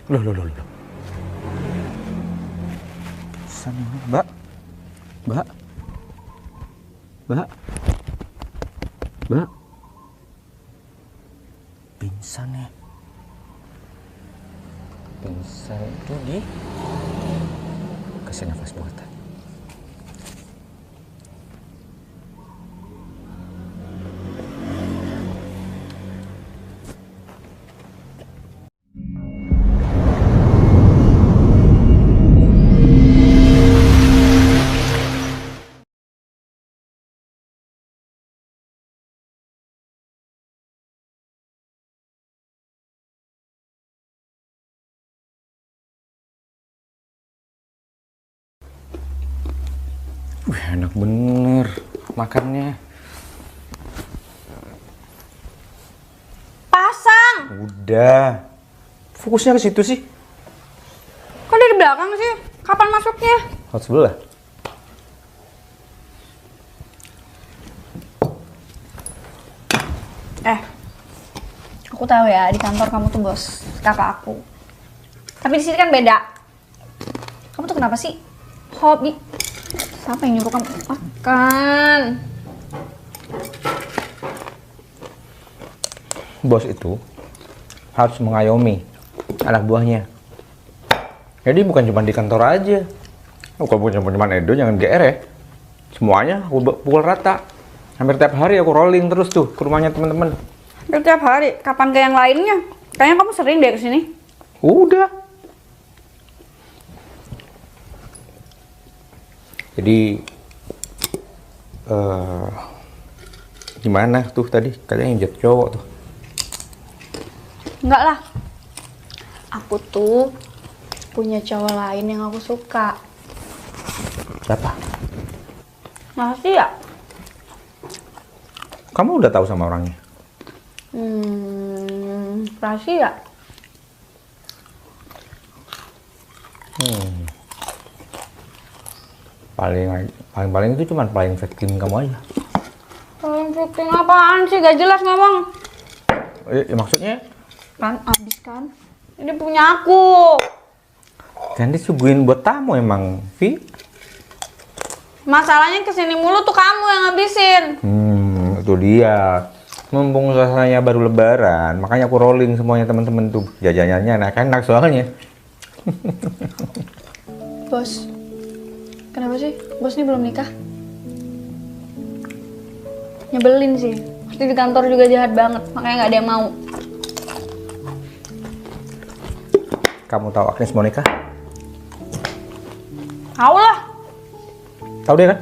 Loh. Sana, Mbak. Mbak. Mbak. Mbak. Pingsan ya. Pingsan itu di kasih nafas buatan. Wih, enak bener makannya. Pasang. Udah. Fokusnya ke situ sih. Kok dari belakang sih? Kapan masuknya? Hot sebelah. Aku tahu ya, di kantor kamu tuh bos kakak aku. Tapi di sini kan beda. Kamu tuh kenapa sih? Hobi. Siapa yang nyuruh kamu makan? Bos itu harus mengayomi anak buahnya. Jadi bukan cuma di kantor aja. Bukan cuma Edo, jangan GR ya. Semuanya aku pukul rata. Hampir tiap hari aku rolling terus tuh ke rumahnya teman-teman. Hampir tiap hari. Kapan ke yang lainnya? Kayaknya kamu sering deh kesini. Udah. Jadi gimana tuh tadi kalian yang jatuh cowok tuh? Enggak lah. Aku tuh punya cowok lain yang aku suka. Siapa? Masih ya? Kamu udah tahu sama orangnya? Rahasia. Paling itu cuma paling victim kamu aja. Paling victim apaan sih? Gak jelas ngomong. Maksudnya? Kan abis kan? Ini punya aku. Kan disuguhin buat tamu emang, Vi. Masalahnya kesini mulu tuh kamu yang ngabisin. Itu dia. Mumpung suasananya baru lebaran, makanya aku rolling semuanya teman-teman tuh. Jajanannya enak-enak soalnya. Bos, kenapa sih? Bos ini belum nikah? Nyebelin sih. Pasti di kantor juga jahat banget, makanya nggak ada yang mau. Kamu tahu Agnes mau nikah? Tahu lah. Tahu dia kan?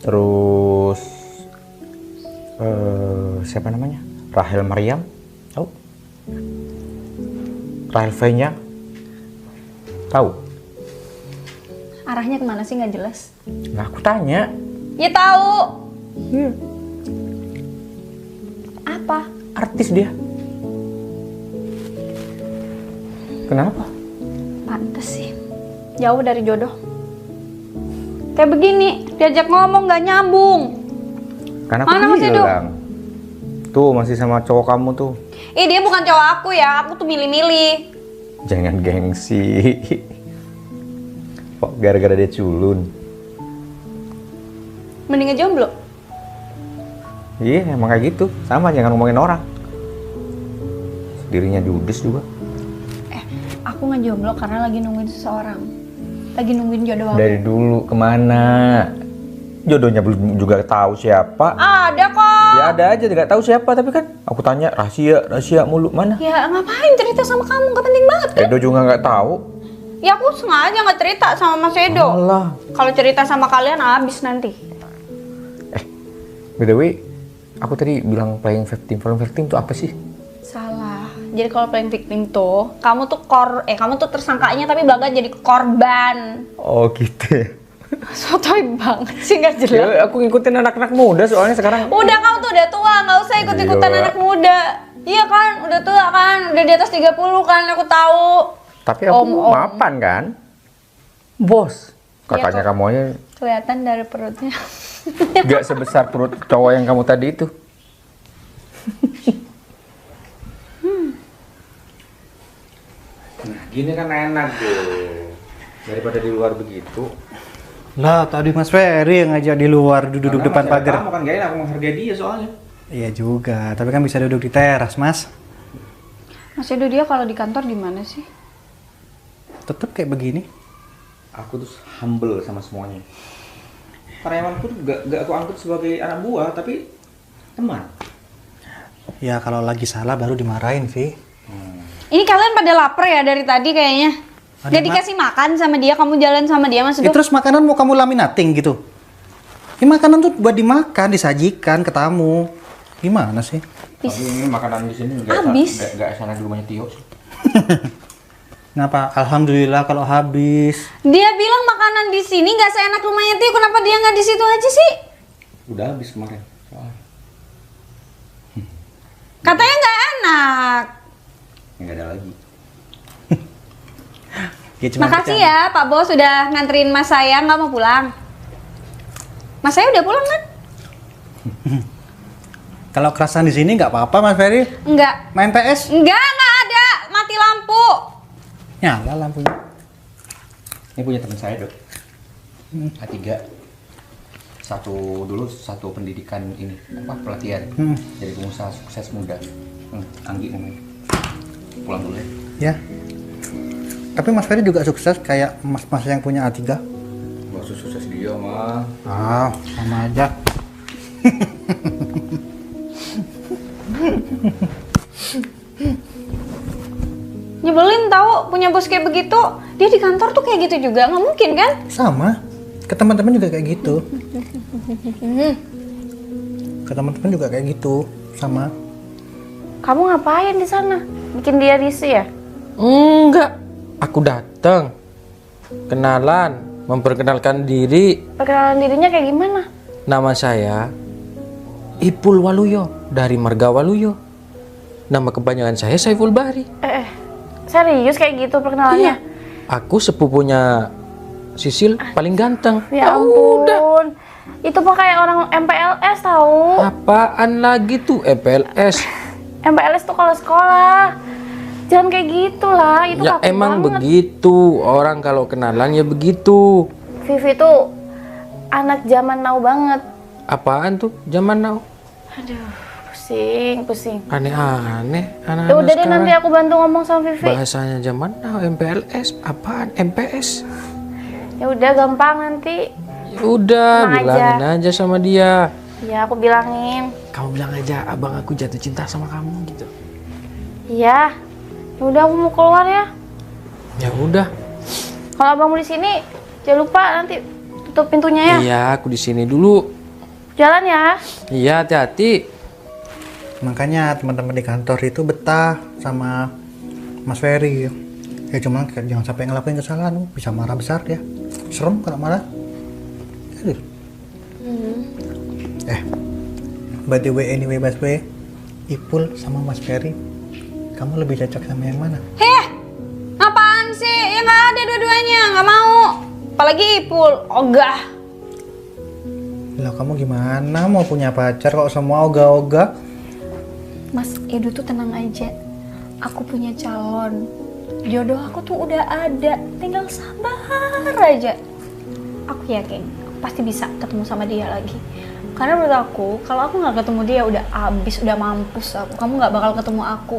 Terus siapa namanya? Rahel Mariam, tahu? Rahel V-nya, tahu? Arahnya kemana sih nggak jelas? Nah, aku tanya. Ya tahu. Iya. Apa? Artis dia. Kenapa? Pantes sih. Jauh dari jodoh. Kayak begini, diajak ngomong nggak nyambung. Karena Mana aku masih hidup? bilang. Tuh masih sama cowok kamu tuh. Dia bukan cowok aku ya, aku tuh milih-milih. Jangan gengsi. Kok gara-gara dia culun? Mending ngejomblo. Iya, emang kayak gitu. Sama, jangan ngomongin orang. Dirinya judes juga. Aku ngejomblo karena lagi nungguin seseorang. Lagi nungguin jodoh aku. Dari dulu kemana? Jodohnya belum juga tahu siapa. Ada kok. Ya ada aja, nggak tahu siapa. Tapi kan aku tanya rahasia mulu, mana? Ya ngapain cerita sama kamu, gak penting banget kan? Edo juga nggak tahu. Ya aku sengaja nggak cerita sama Mas Edo. Alah. Kalau cerita sama kalian habis nanti. By the way, aku tadi bilang playing victim tuh apa sih? Salah. Jadi kalau playing victim tuh, kamu tuh kamu tuh tersangkanya tapi bangga jadi korban. Oh gitu. Sotoy banget sih, nggak jelas. Ya, aku ngikutin anak-anak muda soalnya sekarang. Udah, kamu tuh udah tua, nggak usah ikut-ikutan Iya. anak muda. Iya kan, udah tua kan, udah di atas 30 kan, aku tahu. Tapi aku mapan kan? Bos. Katanya Iya, kamu aja kelihatan dari perutnya. nggak sebesar perut cowok yang kamu tadi itu. Gini kan enak tuh. Daripada di luar begitu. Lah, tadi Mas Ferry yang ngajak di luar duduk Karena depan masih ada pagar. Kamu kan gak enak, aku menghargai dia soalnya. Iya juga, tapi kan bisa duduk di teras, Mas. Mas Edo dia kalau di kantor gimana sih? Tetep kayak begini. Aku tuh humble sama semuanya. Karyawanku tuh gak aku angkut sebagai anak buah, tapi teman. Ya kalau lagi salah baru dimarahin, Vi. Ini kalian pada lapar ya dari tadi kayaknya. Ada, Dia dikasih makan sama dia, kamu jalan sama dia Mas Ya, Edo. terus makanan mau kamu laminating gitu? Ini makanan tuh buat dimakan, disajikan ke tamu. Gimana sih? Tapi ini makanan di sini Habis. gak sana di rumahnya Tio sih. Kenapa? Alhamdulillah kalau habis. Dia bilang makanan di sini nggak seenak rumahnya Tio, kenapa dia nggak di situ aja sih? Udah habis kemarin soalnya. Katanya nggak enak. Nggak ada lagi. Ya, cuma Makasih kita- ya Pak Bos sudah nganterin Mas saya, nggak mau pulang. Mas saya udah pulang kan? Kalau kerasan di sini nggak apa-apa, Mas Ferry. Enggak. Main PS? Enggak ada. Mati lampu. Nyala lampunya. Ini punya teman saya dok. A3. Satu pendidikan ini apa pelatihan. Jadi pengusaha sukses muda. Anggi namanya. Pulang dulu ya. Ya. Tapi Mas Ferry juga sukses kayak mas-mas yang punya A3. Gak sukses dia mah. Ah, sama aja. Nyebelin tahu punya bos kayak begitu. Dia di kantor tuh kayak gitu juga, nggak mungkin kan? Sama. Ke teman-teman juga kayak gitu. Ke teman-teman juga kayak gitu. Sama. Kamu ngapain di sana? Bikin dia risih ya? Enggak, aku datang, kenalan, memperkenalkan diri. Perkenalan dirinya kayak gimana? Nama saya Ipul Waluyo dari Marga Waluyo. Nama kepanjangan saya Saiful Bahri. Serius kayak gitu perkenalannya? Aku sepupunya Sisil paling ganteng. Ya ampun. Itu mah kayak orang MPLS tahu. Apaan lagi tuh EPLS? MPLS tuh kalau sekolah. Jangan kayak gitu lah, itu Ya kaku emang banget. begitu, orang kalau kenalan ya begitu. Vivi tuh anak zaman now banget. Apaan tuh zaman now? Aduh, pusing. Aneh-aneh Ya anak-anak udah deh sekarang. nanti aku bantu ngomong sama Vivi. Bahasanya zaman now MPLS, apaan MPS? Ya udah gampang nanti. Ya udah, Tenang bilangin aja sama dia. Ya aku bilangin. Kamu bilang aja, abang aku jatuh cinta sama kamu gitu. Iya. Ya udah aku mau keluar ya. Ya udah. Kalau abang mau di sini, jangan lupa nanti tutup pintunya ya. Iya, aku di sini dulu. Jalan ya. Iya, hati-hati. Makanya teman-teman di kantor itu betah sama Mas Ferry. Ya cuma jangan sampai ngelakuin kesalahan, bisa marah besar dia. Serem kalau marah. Aduh. By the way, anyway, Mas Ferry, Ipul sama Mas Ferry, kamu lebih cocok sama yang mana? Heh, apaan sih? Ya nggak ada dua-duanya, nggak mau. Apalagi Ipul, ogah. Lah kamu gimana mau punya pacar kok semua ogah-ogah? Mas Edo tuh tenang aja. Aku punya calon. Jodoh aku tuh udah ada, tinggal sabar aja. Aku yakin, aku pasti bisa ketemu sama dia lagi. Karena menurut aku, kalau aku nggak ketemu dia udah abis, udah mampus aku. Kamu nggak bakal ketemu aku.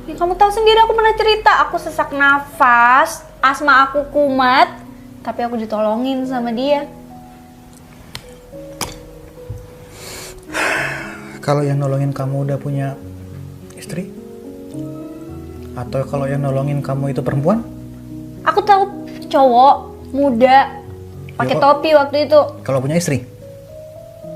Ya, kamu tahu sendiri aku pernah cerita, aku sesak nafas, asma aku kumat, tapi aku ditolongin sama dia. Kalau yang nolongin kamu udah punya istri? Atau kalau yang nolongin kamu itu perempuan? Aku tahu cowok muda pakai Ya, kok- topi waktu itu. Kalau punya istri?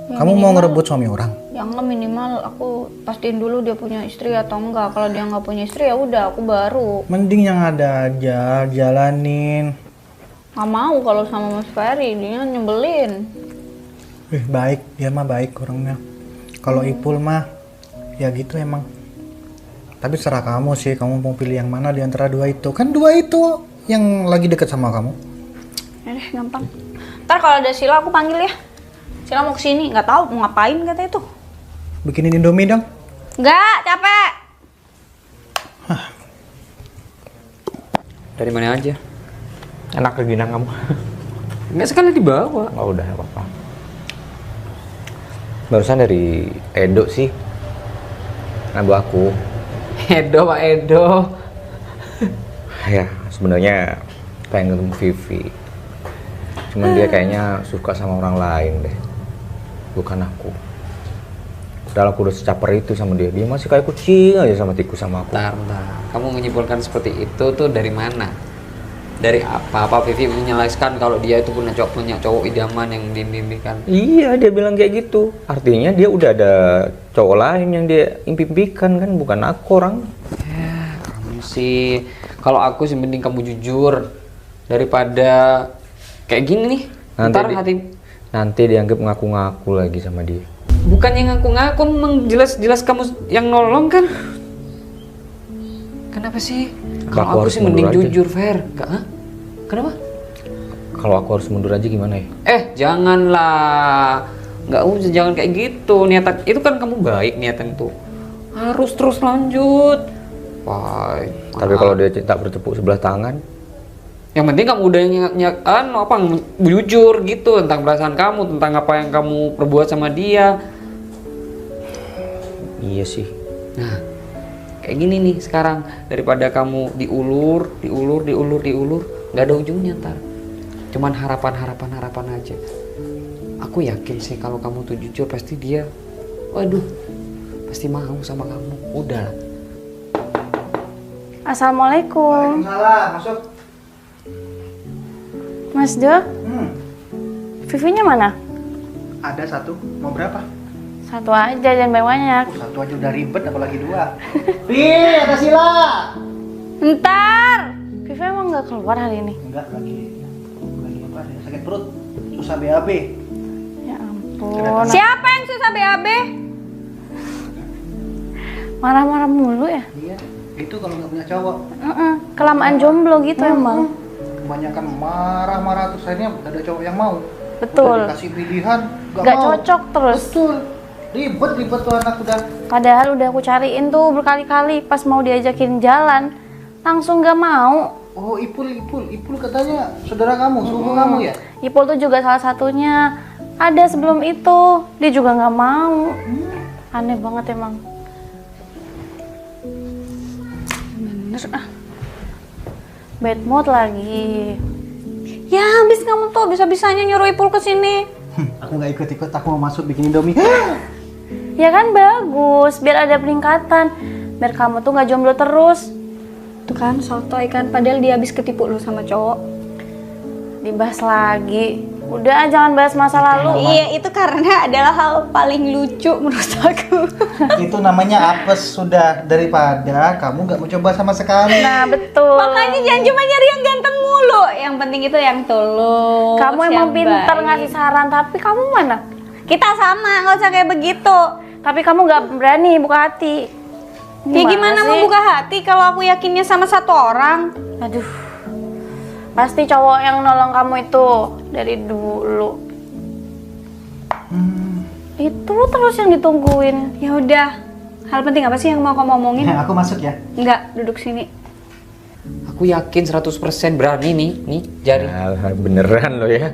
Ya, Kamu mau minimal- ngerebut suami orang? Ya enggak, minimal aku pastiin dulu dia punya istri atau enggak. Kalau dia nggak punya istri ya udah aku baru. Mending yang ada aja, jalanin. Nggak mau kalau sama Mas Ferry, dia nyebelin. Baik, dia mah baik orangnya. Kalau Ipul mah, ya gitu emang. Tapi serah kamu sih, kamu mau pilih yang mana di antara dua itu. Kan dua itu yang lagi deket sama kamu. Ya deh, gampang. Ntar kalau ada Sila aku panggil ya. Sila mau kesini, nggak tahu mau ngapain katanya tuh. Bikinin Indomie dong. Nggak, capek. Dari mana aja? Enak keginang kamu. Nggak sekali dibawa. Oh udah nggak apa-apa. Barusan dari Edo sih. Nambah aku. Edo Pak Edo. Ya sebenarnya pengen ketemu Vivi. Cuman dia kayaknya suka sama orang lain deh. Bukan aku. Padahal aku udah secaper itu sama dia. Dia masih kayak kucing aja sama tikus sama aku. Bentar. Kamu menyimpulkan seperti itu tuh dari mana? Dari apa? Apa Vivi menjelaskan kalau dia itu punya cowok idaman yang diimpikan? Iya dia bilang kayak gitu. Artinya dia udah ada cowok lain yang dia impikan kan, bukan aku orang. Ya, kamu sih. Kalau aku sih mending kamu jujur daripada kayak gini nih. Nanti dianggap ngaku-ngaku lagi sama dia. Bukan yang ngaku-ngaku, memang jelas-jelas kamu yang nolong kan? Kenapa sih? Apa Kalau aku aku harus sih mending mundur aja? jujur, Fer. Hah? Kenapa? Kalau aku harus mundur aja gimana ya? Janganlah. Nggak usah, jangan kayak gitu. Niatan itu kan kamu baik niatan tuh. Harus terus lanjut. Wah. Tapi kalau dia tak bertepuk sebelah tangan, Yang penting kamu udah jujur gitu tentang perasaan kamu, tentang apa yang kamu perbuat sama dia. iya sih. Nah, kayak gini nih sekarang, daripada kamu diulur, nggak ada ujungnya ntar. Cuman harapan aja. Aku yakin sih kalau kamu tuh jujur pasti dia, waduh, pasti mau sama kamu. Udah lah. Assalamualaikum. Waalaikumsalam, masuk. Mas Do, Vivinya mana? Ada satu, mau berapa? Satu aja, jangan banyak-banyak. Satu aja udah ribet, apalagi dua. Pi, ada Sila. Ntar! Vivi emang nggak keluar hari ini? Enggak, lagi apa ya? Sakit perut, susah BAB. Ya ampun. Siapa yang susah BAB? Marah-marah mulu ya? Iya, itu kalau nggak punya cowok. Kelamaan jomblo gitu emang. Kebanyakan marah-marah terus akhirnya gak ada cowok yang mau. Betul. Udah dikasih pilihan, Nggak mau. cocok terus. Betul. Ribet tuh anak udah. Padahal udah aku cariin tuh berkali-kali pas mau diajakin jalan. Langsung nggak mau. Oh, Ipul katanya saudara kamu, sepupu kamu ya? Ipul tuh juga salah satunya. Ada sebelum itu, dia juga nggak mau. Aneh banget emang. Bener ah. Bad mood lagi. Ya habis kamu tuh bisa-bisanya nyuruh Ipul ke sini. Aku nggak ikut-ikut, aku mau masuk bikin Indomie. Ya kan bagus, biar ada peningkatan. Biar kamu tuh nggak jomblo terus. Tuh kan sotoy kan, padahal dia habis ketipu lu sama cowok. Dibahas lagi. Udah jangan bahas masa lalu. Iya, itu karena adalah hal paling lucu menurut aku. Itu namanya apes sudah, daripada kamu nggak mau coba sama sekali. Nah betul. Makanya jangan cuma nyari yang ganteng mulu. Yang penting itu yang tulus. Kamu emang yang pintar baik. ngasih saran, tapi kamu mana? Kita sama, nggak usah kayak begitu. Tapi kamu nggak berani buka hati. Ya gimana mau buka hati kalau aku yakinnya sama satu orang? Aduh, pasti cowok yang nolong kamu itu dari dulu. Itu terus yang ditungguin. Ya udah. Hal penting apa sih yang mau kamu omongin? Aku masuk ya. Enggak, duduk sini. Aku yakin 100% berani nih jari. Ya, beneran lo ya.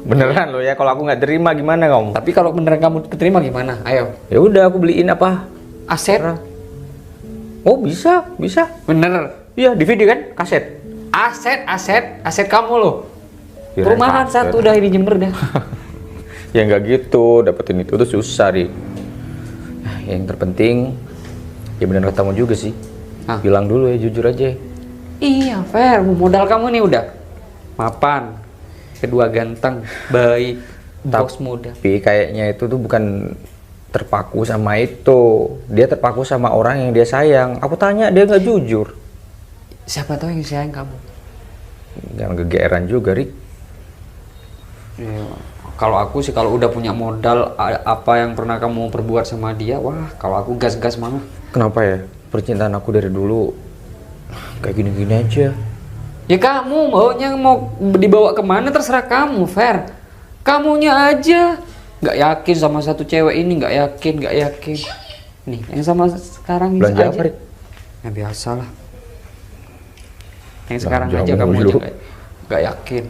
Beneran lo ya. Kalau aku nggak terima gimana kamu? Tapi kalau beneran kamu keterima gimana? Ayo. Ya udah aku beliin apa? Aset. Oh bisa. Bener. Iya DVD kan, kaset. Aset kamu loh. Kirain Perumahan kaset. satu udah di Jember dah. Ya nggak gitu, dapetin itu tuh susah Ri. Nah, yang terpenting ya bener katamu juga sih. Hah? Bilang dulu ya, jujur aja. Iya, fair. Modal kamu nih udah mapan, kedua ganteng, baik, bos muda. Tapi kayaknya itu tuh bukan terpaku sama itu. Dia terpaku sama orang yang dia sayang. Aku tanya dia nggak jujur. Siapa tahu yang sayang kamu? Jangan kegeeran juga Ri. Ya, kalau aku sih kalau udah punya modal apa yang pernah kamu perbuat sama dia, wah kalau aku gas-gas banget. Kenapa ya? Percintaan aku dari dulu kayak gini-gini aja. Ya kamu maunya mau dibawa kemana terserah kamu, fair. Kamunya aja nggak yakin sama satu cewek ini, nggak yakin. Nih yang sama sekarang ini Belanja aja. apa Ri? Ya biasa lah. Yang sekarang Jangan aja kamu mulu. aja nggak yakin.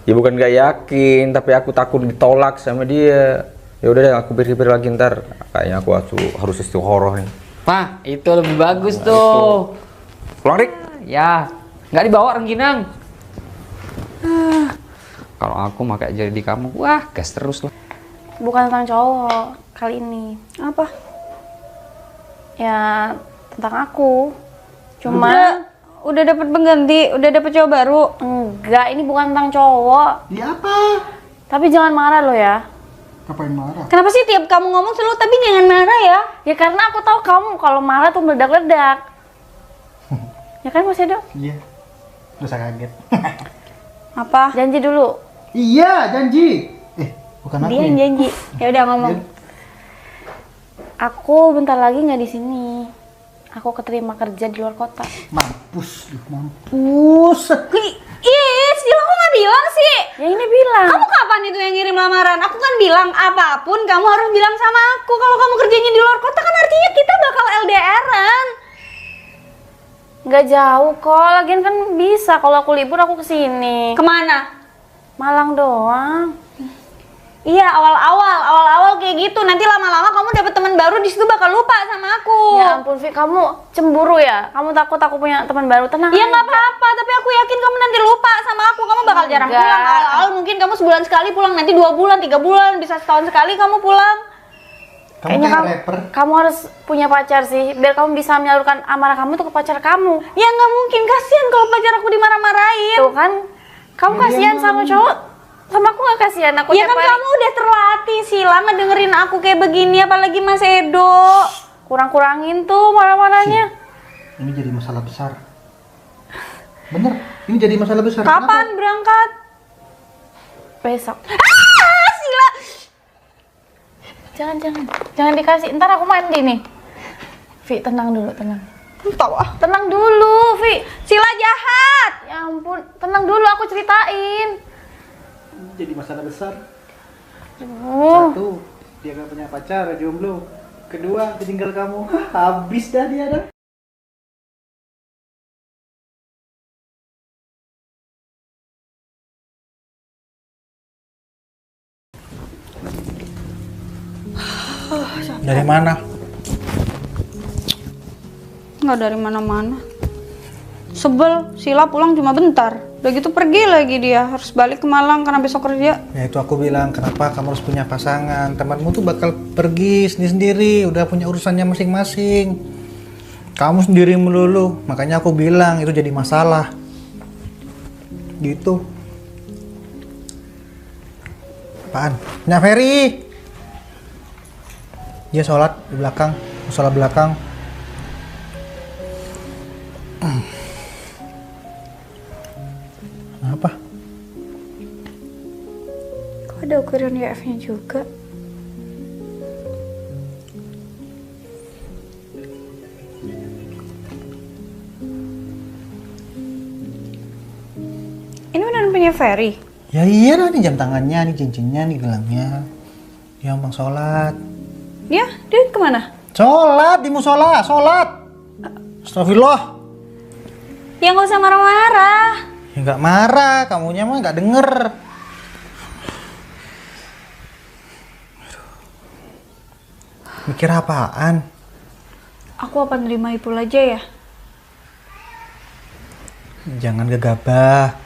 Ya bukan gak yakin, tapi aku takut ditolak sama dia. Ya udah deh, aku pikir-pikir lagi ntar. Kayaknya aku harus istikharah nih. Pak, itu lebih bagus tuh. Pulang, Rik. Ya, nggak dibawa rengginang. Kalau aku mah kayak jadi kamu, wah gas terus lah. Bukan tentang cowok kali ini. Apa? Ya tentang aku. Cuma Udah dapat pengganti, udah dapat cowok baru. enggak, ini bukan tentang cowok. Dia apa? Tapi jangan marah lo ya. Ngapain marah? Kenapa sih tiap kamu ngomong selalu tapi jangan marah ya? Ya karena aku tahu kamu kalau marah tuh meledak-ledak. Ya kan Mas Edo? Iya. Terus saya kaget. Apa? Janji dulu. Iya, janji. Bukan aku. Dia yang Ya? janji. Ya udah ngomong. Aku bentar lagi nggak di sini. Aku keterima kerja di luar kota. Mampus, mampus. Ih, Sila kok nggak bilang sih? Ya ini bilang. Kamu kapan itu yang ngirim lamaran? Aku kan bilang apapun kamu harus bilang sama aku. Kalau kamu kerjanya di luar kota kan artinya kita bakal LDR-an. Nggak jauh kok. Lagian kan bisa kalau aku libur aku kesini. Kemana? Malang doang. Iya, awal-awal kayak gitu. Nanti lama-lama kamu dapet teman baru di situ bakal lupa sama aku. Ya ampun Vi, kamu cemburu ya? Kamu takut aku punya teman baru? Tenang Ya nggak aja. apa-apa, tapi aku yakin kamu nanti lupa sama aku. Kamu bakal jarang Enggak. pulang. Awal-awal mungkin kamu sebulan sekali pulang, nanti 2 bulan, 3 bulan, bisa setahun sekali kamu pulang. Kayaknya kayak kamu, rapper. kamu harus punya pacar sih, biar kamu bisa menyalurkan amarah kamu tuh ke pacar kamu. Ya nggak mungkin, kasihan kalau pacar aku dimarah-marahin. Tuh kan, kamu kasihan sama cowok, sama aku nggak kasihan. Aku Ya tiap kan hari kamu udah terlatih Sila ngedengerin aku kayak begini, apalagi Mas Edo. kurang-kurangin tuh marah-marahnya. Ini jadi masalah besar. Bener, ini jadi masalah besar. Kapan berangkat? Besok. Ah, Sila. Jangan dikasih. Ntar aku mandi nih. Vi, tenang dulu, tenang. Tahu ah. Tenang dulu, Vi. Sila jahat. Ya ampun, tenang dulu aku ceritain. Ini jadi masalah besar. Oh, Satu, dia gak punya pacar, jomblo. Kedua, ditinggal kamu. Habis dah dia dah. Dari mana? Nggak dari mana-mana. Sebel, Sila pulang cuma bentar. Udah gitu pergi lagi dia, harus balik ke Malang karena besok kerja. Ya itu aku bilang, kenapa kamu harus punya pasangan? Temanmu tuh bakal pergi sendiri-sendiri, udah punya urusannya masing-masing. Kamu sendiri melulu, makanya aku bilang itu jadi masalah. Gitu. Apaan? Punya Ferry. Dia sholat di belakang, musola belakang. Apa? Kok ada ukuran UF-nya juga? Ini beneran punya Ferry? Ya iya lah, nih jam tangannya, nih cincinnya, nih gelangnya. Dia mau sholat. Dia kemana? Sholat di musola, sholat. Astagfirullah. Ya nggak usah marah-marah. Ya nggak marah, kamunya mah nggak denger. Aduh. Mikir apaan? Aku apa nerima Ipul aja ya? Jangan gegabah.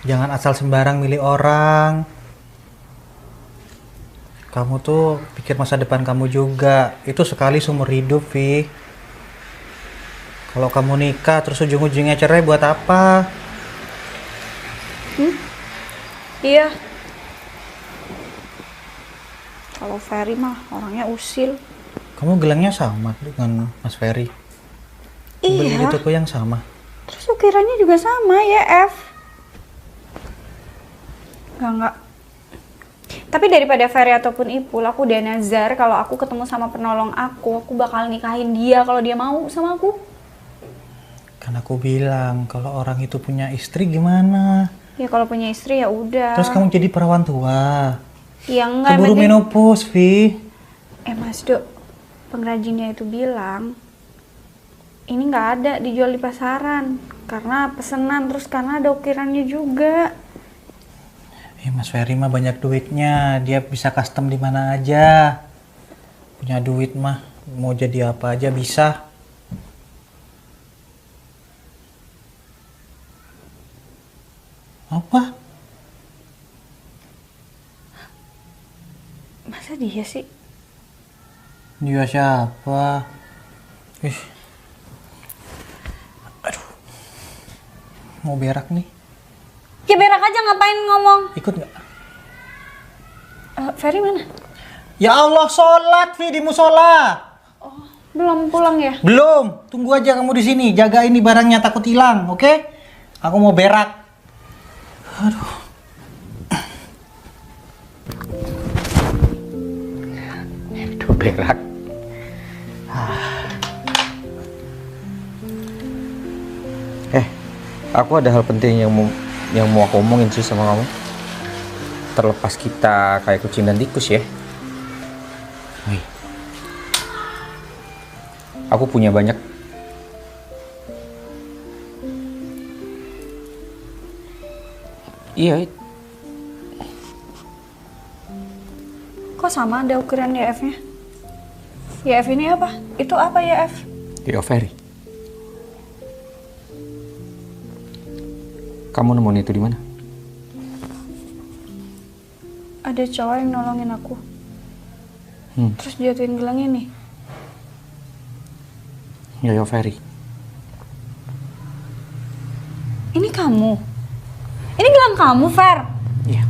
Jangan asal sembarang milih orang. Kamu tuh pikir masa depan kamu juga. Itu sekali seumur hidup, Vi. Kalau kamu nikah terus ujung-ujungnya cerai buat apa? Iya. Kalau Ferry mah orangnya usil. Kamu gelangnya sama dengan Mas Ferry. Beli di Iya. toko yang sama. Terus ukirannya juga sama ya, F. Enggak. Tapi daripada Ferry ataupun Ipul, aku udah nazar kalau aku ketemu sama penolong aku bakal nikahin dia kalau dia mau sama aku. Kan aku bilang kalau orang itu punya istri gimana? Ya kalau punya istri ya udah. Terus kamu jadi perawan tua. Ya enggak. Keburu yang penting- menopause, Vi. Mas Dok, pengrajinnya itu bilang ini nggak ada dijual di pasaran. Karena pesenan, terus karena ada ukirannya juga. Mas Ferry mah banyak duitnya, dia bisa custom di mana aja. Punya duit mah, mau jadi apa aja bisa. Apa? Masa dia sih? Dia siapa? Ih. Aduh. Mau berak nih. Ya berak aja, ngapain ngomong? Ikut nggak? Ferry mana? Ya Allah, sholat Vi di musola. Belum pulang ya? Belum, tunggu aja kamu di sini. Jaga ini barangnya takut hilang, oke? Aku mau berak. Aduh. Itu berak. Aku ada hal penting yang mau aku omongin sih sama kamu. Terlepas kita kayak kucing dan tikus ya. Wih. Aku punya banyak. Iya. Kok sama ada ukuran YF-nya? YF ini apa? Itu apa YF? Yo Ferry. Kamu nemuin itu di mana? Ada cowok yang nolongin aku. Terus jatuhin gelang ini. Yo Ferry. Ini kamu? Ini gelang kamu, Fer? Iya.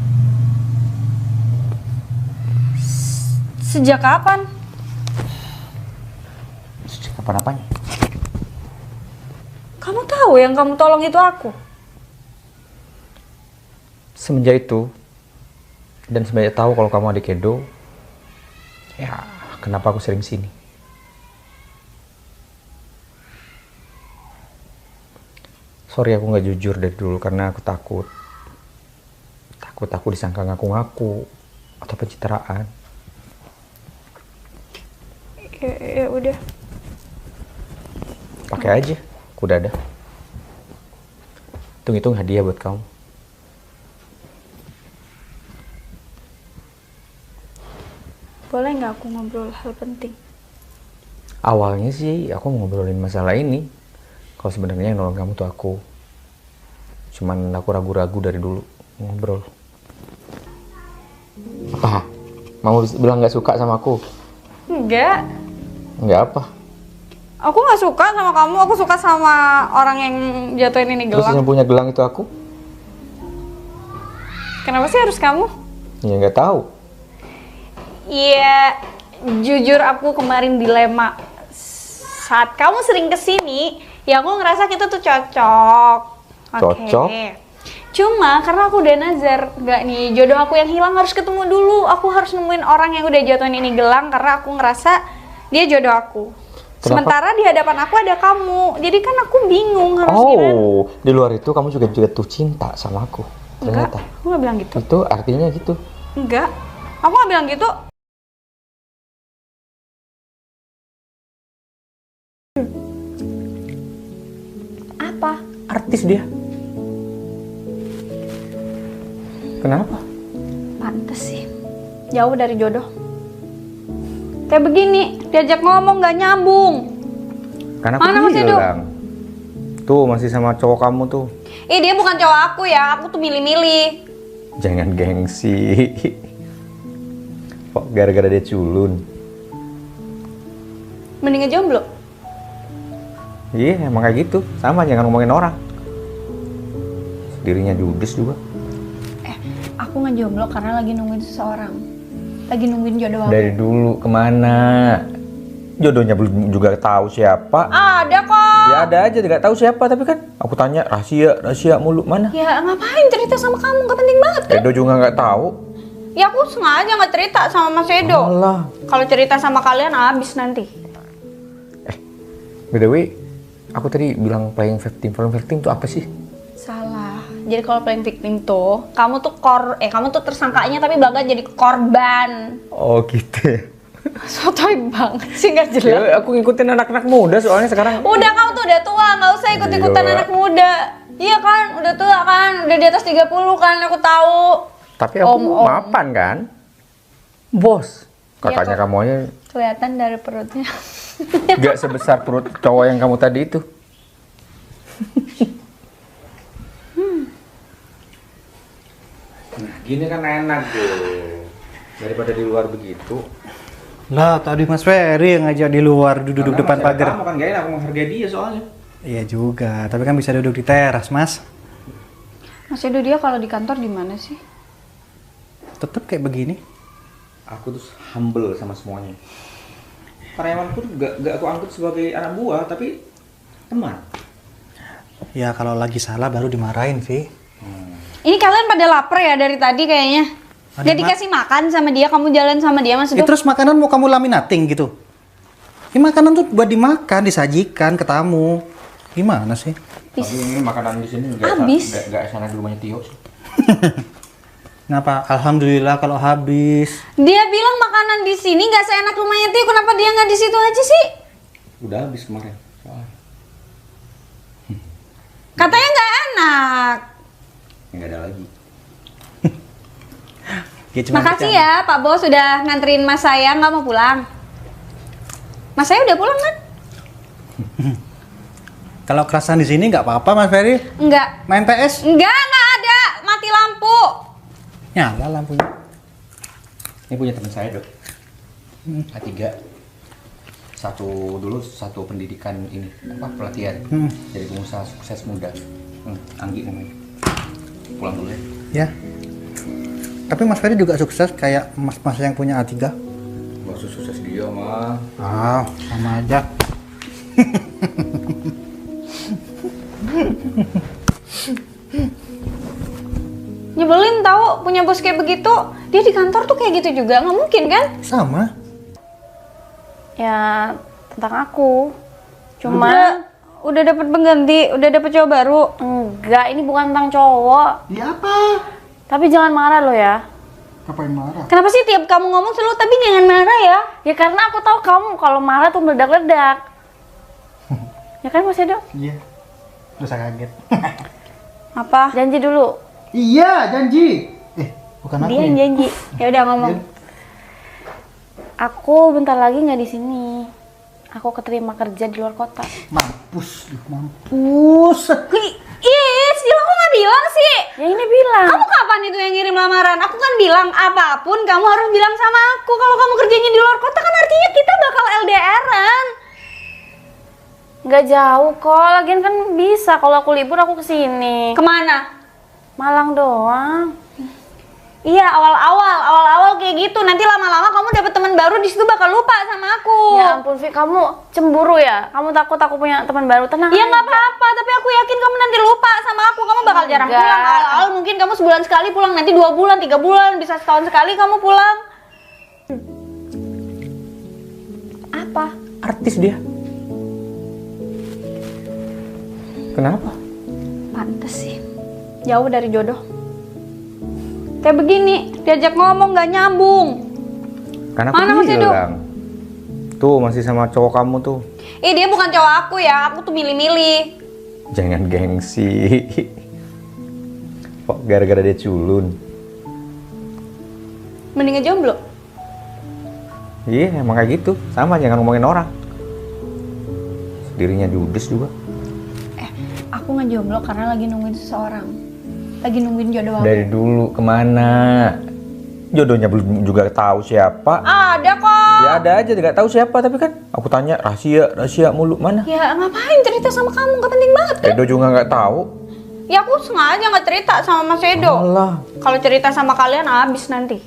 Sejak kapan? Sejak kapan apanya? Kamu tahu yang kamu tolong itu aku? Semenjak itu, dan semenjak tahu kalau kamu adik Edo, ya kenapa aku sering sini? Sorry aku nggak jujur dari dulu karena aku takut aku disangka ngaku-ngaku atau pencitraan. Ya udah. Pakai aja, aku udah ada. Hitung-hitung hadiah buat kamu. Boleh nggak aku ngobrol hal penting? Awalnya sih aku mau ngobrolin masalah ini. Kalau sebenarnya yang nolong kamu tuh aku. Cuman aku ragu-ragu dari dulu ngobrol. Apa? Mau bilang nggak suka sama aku? Enggak. Nggak apa? Aku nggak suka sama kamu. Aku suka sama orang yang jatuhin ini Terus gelang. yang punya gelang itu aku? Kenapa sih harus kamu? Ya nggak tahu. Iya, jujur aku kemarin dilema. Saat kamu sering kesini, ya aku ngerasa kita tuh cocok. Oke. Cocok? Cuma karena aku udah nazar, nggak nih jodoh aku yang hilang harus ketemu dulu. Aku harus nemuin orang yang udah jatuhin ini gelang karena aku ngerasa dia jodoh aku. Kenapa? Sementara di hadapan aku ada kamu, jadi kan aku bingung harus gimana. Oh, di luar itu kamu juga jatuh cinta sama aku. Enggak, Ternyata. aku nggak bilang gitu. Itu artinya gitu. Enggak, aku nggak bilang gitu. Apa? Artis dia. Kenapa? Pantes sih, jauh dari jodoh. Kayak begini, diajak ngomong nggak nyambung. Karena aku Mana masih hidup? bilang. Tuh masih sama cowok kamu tuh. Dia bukan cowok aku ya, aku tuh milih-milih. Jangan gengsi. Kok gara-gara dia culun? Mending jomblo. Iya, emang kayak gitu. Sama, jangan ngomongin orang. Dirinya judes juga. Aku ngejomblo karena lagi nungguin seseorang. Lagi nungguin jodoh aku. Dari dulu kemana? Jodohnya belum juga tahu siapa. Ada kok. Ya ada aja, nggak tahu siapa. Tapi kan aku tanya rahasia mulu mana? Ya ngapain cerita sama kamu, gak penting banget kan? Edo juga nggak tahu. Ya aku sengaja nggak cerita sama Mas Edo. Alah. Kalau cerita sama kalian habis nanti. By the way, aku tadi bilang playing victim. Playing victim tuh apa sih? Salah. Jadi kalau playing victim tuh, kamu tuh tersangkanya tapi bangga jadi korban. Oh gitu ya. Sotoy banget sih, nggak jelas. Ya, aku ngikutin anak-anak muda soalnya sekarang. Udah, kamu tuh udah tua, nggak usah ikut-ikutan Iya. anak muda. Iya kan, udah tua kan, udah di atas 30 kan, aku tahu. Tapi aku Om. mapan kan? Bos. Iya, Katanya kok. kamu aja Kelihatan dari perutnya. nggak sebesar perut cowok yang kamu tadi itu. Nah, gini kan enak tuh. Daripada di luar begitu. Lah, tadi Mas Ferry yang ngajak di luar duduk Karena depan masih ada pagar. Kamu kan gak enak, aku menghargai dia soalnya. Iya juga, tapi kan bisa duduk di teras, Mas. Mas Edo, dia kalau di kantor di mana sih? Tetap kayak begini. Aku tuh humble sama semuanya. Karyawanku tuh gak aku angkut sebagai anak buah, tapi teman. Ya kalau lagi salah baru dimarahin, Vi. Ini kalian pada lapar ya dari tadi kayaknya. Ada, Gak dikasih makan sama dia, kamu jalan sama dia, Mas Edo? Terus makanan mau kamu laminating gitu? Ini makanan tuh buat dimakan, disajikan ke tamu. Gimana sih? Tapi ini makanan di sini Habis. gak sana di rumahnya Tio sih. Kenapa? Alhamdulillah kalau habis. Dia bilang makanan di sini nggak seenak rumahnya Tio, kenapa dia nggak di situ aja sih? Udah habis kemarin. Soalnya. Katanya nggak enak. Nggak ada lagi. Ya, cuma Makasih kita- ya Pak Bos sudah nganterin Mas saya, nggak mau pulang. Mas saya udah pulang kan? Kalau kerasan di sini nggak apa-apa, Mas Ferry. Enggak. Main PS? Nggak ada. Mati lampu. Nyala lampunya. Ini punya teman saya, Dok. A3. Satu pendidikan ini, pelatihan. Jadi pengusaha sukses muda. Anggi namanya. Pulang dulu ya. Ya. Tapi Mas Ferry juga sukses kayak mas-mas yang punya A3. Gak sukses dia mah. Ah, sama aja. Nyebelin tahu punya bos kayak begitu. Dia di kantor tuh kayak gitu juga, nggak mungkin kan? Sama. Ya tentang aku. Udah, Cuma udah dapat pengganti, udah dapat cowok baru. enggak, ini bukan tentang cowok. Ya apa? Tapi jangan marah lo ya. Apa yang marah? Kenapa sih tiap kamu ngomong selalu tapi jangan marah ya? Ya karena aku tahu kamu kalau marah tuh meledak-ledak. Ya kan Mas Edo? Iya. Terus saya kaget. Apa? Janji dulu. Iya, janji. Bukan aku. Dia yang janji. Ya udah ngomong. Aku bentar lagi nggak di sini. Aku keterima kerja di luar kota. Mampus, mampus. Ih, Sila kok nggak bilang sih? Ya ini bilang. Kamu kapan itu yang ngirim lamaran? Aku kan bilang apapun kamu harus bilang sama aku. Kalau kamu kerjanya di luar kota kan artinya kita bakal LDR-an. Nggak jauh kok. Lagian kan bisa kalau aku libur aku kesini. Kemana? Malang doang. Iya, awal-awal kayak gitu. Nanti lama-lama kamu dapet teman baru di situ bakal lupa sama aku. Ya ampun Vi, kamu cemburu ya? Kamu takut aku punya teman baru? Tenang Ya nggak aja. apa-apa, tapi aku yakin kamu nanti lupa sama aku. Kamu bakal jarang Enggak. pulang. Awal-awal mungkin kamu sebulan sekali pulang, nanti 2 bulan, 3 bulan, bisa setahun sekali kamu pulang. Apa? Artis dia. Kenapa? Pantes sih. Jauh dari jodoh. Kayak begini, diajak ngomong nggak nyambung. Karena Mana aku Mas Edo? bilang. Tuh masih sama cowok kamu tuh. Dia bukan cowok aku ya, aku tuh milih-milih. Jangan gengsi. Kok gara-gara dia culun? Mending jomblo. Iya, emang kayak gitu. Sama, jangan ngomongin orang. Dirinya judes juga. Aku ngejomblo karena lagi nungguin seseorang. Lagi nungguin jodoh aku. Dari dulu kemana? Jodohnya belum juga tahu siapa. Ada kok. Ya ada aja, nggak tahu siapa. Tapi kan aku tanya rahasia mulu mana? Ya ngapain cerita sama kamu, gak penting banget kan? Edo juga nggak tahu. Ya aku sengaja nggak cerita sama Mas Edo. Alah. Kalau cerita sama kalian habis nanti.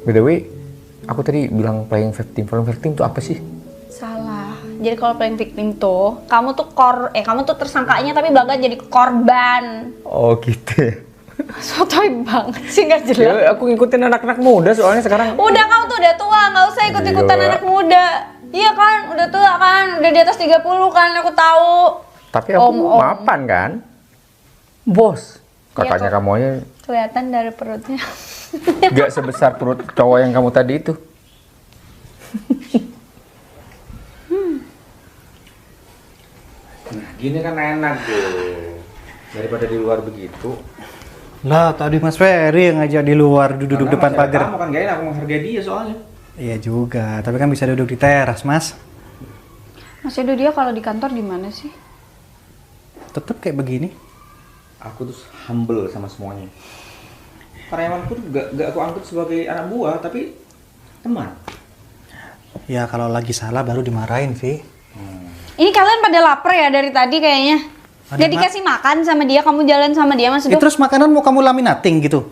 By the way, aku tadi bilang playing victim. Playing victim itu apa sih? Salah. Jadi kalau playing victim tuh, kamu tuh tersangkanya tapi bakal jadi korban. Oh gitu. Sotoy banget sih, nggak jelas. Ya, aku ngikutin anak-anak muda soalnya sekarang. Udah, kamu tuh udah tua, nggak usah ikut-ikutan Iya. anak muda. Iya kan, udah tua kan, udah di atas 30 kan, aku tahu. Tapi aku Om. mapan kan? Bos. Katanya Iya, kok. kamu aja Kelihatan dari perutnya. nggak sebesar perut cowok yang kamu tadi itu. Nah, gini kan enak tuh. Daripada di luar begitu. Lah, tadi Mas Ferry yang ngajak di luar duduk Karena depan masih ada pagar. Kamu kan gak enak, aku menghargai dia soalnya. Iya juga, tapi kan bisa duduk di teras, Mas. Mas Edo dia kalau di kantor gimana sih? Tetep kayak begini. Aku tuh humble sama semuanya. Karyawanku tuh gak aku angkut sebagai anak buah, tapi teman. Ya kalau lagi salah baru dimarahin, Vi. Ini kalian pada lapar ya dari tadi kayaknya. Ada, Dia dikasih makan sama dia, kamu jalan sama dia Mas Ya, Edo. terus makanan mau kamu laminating gitu?